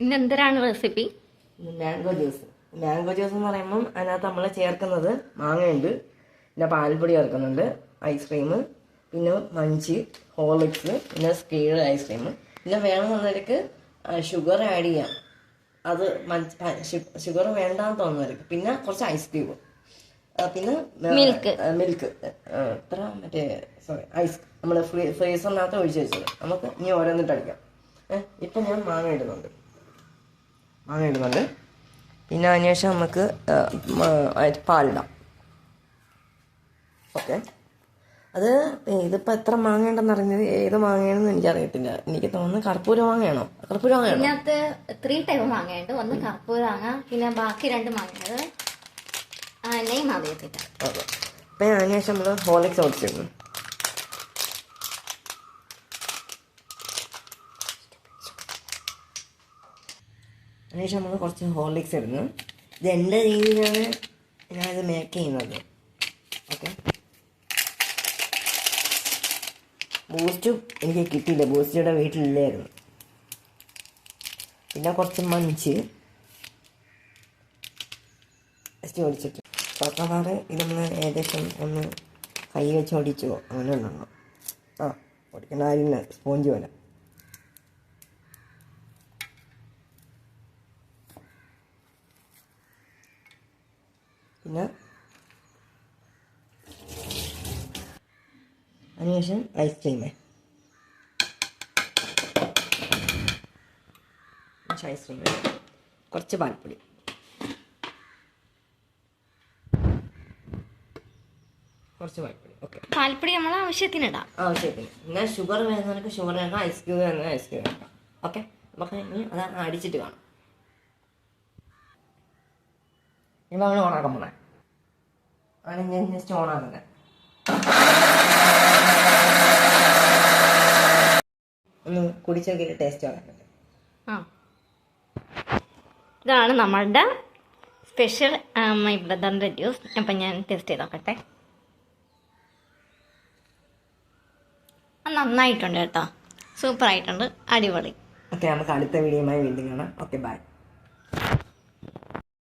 ഇന്ന് എന്തിനാണ് recipe? Mango juice. Mango juice എന്ന് പറയുമ്പം അതിനകത്ത് നമ്മൾ ചേർക്കുന്നത് മാങ്ങയുണ്ട്, പിന്നെ പാൽപ്പൊടി ചേർക്കുന്നുണ്ട്, ഐസ്ക്രീം, പിന്നെ മഞ്ച്, ഹോർലിക്സ്, പിന്നെ സ്കീഡ് ഐസ്ക്രീം, പിന്നെ വേണമെന്നവർക്ക് ഷുഗർ ആഡ് ചെയ്യാം. അത് ഷുഗർ വേണ്ടാന്ന് തോന്നുന്നവർക്ക് പിന്നെ കുറച്ച് ഐസ്ക്രീം, പിന്നെ മിൽക്ക് ഇത്ര മറ്റേ ഐസ് നമ്മൾ ഫ്രീസറിനകത്ത് ഒഴിച്ച് വെച്ചത്. നമുക്ക് ഇനി ഓരോന്നിട്ട് അടിക്കാം. ഇപ്പം ഞാൻ മാങ്ങ ഇടുന്നുണ്ട്. പിന്നെ അതിനുശേഷം നമുക്ക് പാലിടാം. ഓക്കെ, അത് ഇതിപ്പോൾ എത്ര മാങ്ങ ഉണ്ടെന്ന് അറിഞ്ഞത് ഏത് മാങ്ങയാണെന്ന് എനിക്കറിയത്തില്ല. എനിക്ക് തോന്നുന്നു കർപ്പൂര മാങ്ങയാണോ? ഇതിനകത്ത് 3 ടൈപ്പ് മാങ്ങയുണ്ട്. ഒന്ന് കർപ്പൂര മാങ്ങ, പിന്നെ ബാക്കി 2 മാങ്ങ നെയ്മ് അറിയത്തില്ല. ഓക്കെ, അപ്പം അതിനുശേഷം നമ്മൾ ഹോർലിക്സ് ഓടിച്ചിരുന്നു. അതിനുശേഷം നമ്മൾ കുറച്ച് ഹോർലിക്സ് ഇടുന്നു. ഇത് എൻ്റെ രീതിയിലാണ് ഞാനിത് മേക്ക് ചെയ്യുന്നത്. ഓക്കെ, ബൂസ്റ്റും എനിക്ക് കിട്ടിയില്ല, ബൂസ്റ്റിയുടെ വീട്ടിലില്ലായിരുന്നു. പിന്നെ കുറച്ച് മഞ്ച് ജസ്റ്റ് ഒടിച്ചിട്ട് ചോക്കോബാറ് ഇത് നമ്മൾ ഏകദേശം ഒന്ന് കൈ വെച്ച് ഒടിച്ചോ അങ്ങനെ ഉണ്ടോ? ഒടിക്കേണ്ട കാര്യമില്ല, സ്പോഞ്ച് പോലെ. പിന്നെ അതിനുശേഷം ഐസ്ക്രീം, കുറച്ച് പാൽപ്പൊടി, ഓക്കെ. പാൽപ്പൊടി നമ്മളെ ആവശ്യത്തിനിടാം. പിന്നെ ഷുഗർ വേണമെന്നവർക്ക് ഷുഗർ വേണം, ഐസ്ക്രീം വേണം ഐസ്ക്രീം വേണം. ഓക്കെ, നമുക്ക് ഇനി അത് അടിച്ചിട്ട് കാണാം. ഇപ്പം അങ്ങനെ ഓണാക്കാൻ പോണേ ആണ്, ഞാൻ ജസ്റ്റ് ഓണാക്കുന്നത്. ഒന്ന് കുടിച്ച് നോക്കിയിട്ട് ടേസ്റ്റ് ഓണാക്കട്ടെ. ഇതാണ് നമ്മളുടെ സ്പെഷ്യൽ മൈ ബ്രദറിൻ്റെ ജ്യൂസ്. അപ്പം ഞാൻ ടേസ്റ്റ് ചെയ്ത് നോക്കട്ടെ. നന്നായിട്ടുണ്ട് കേട്ടോ, സൂപ്പറായിട്ടുണ്ട്, അടിപൊളി. ഓക്കെ, നമുക്ക് അടുത്ത വീഡിയോയുമായി വീണ്ടും കാണാം. Okay, by.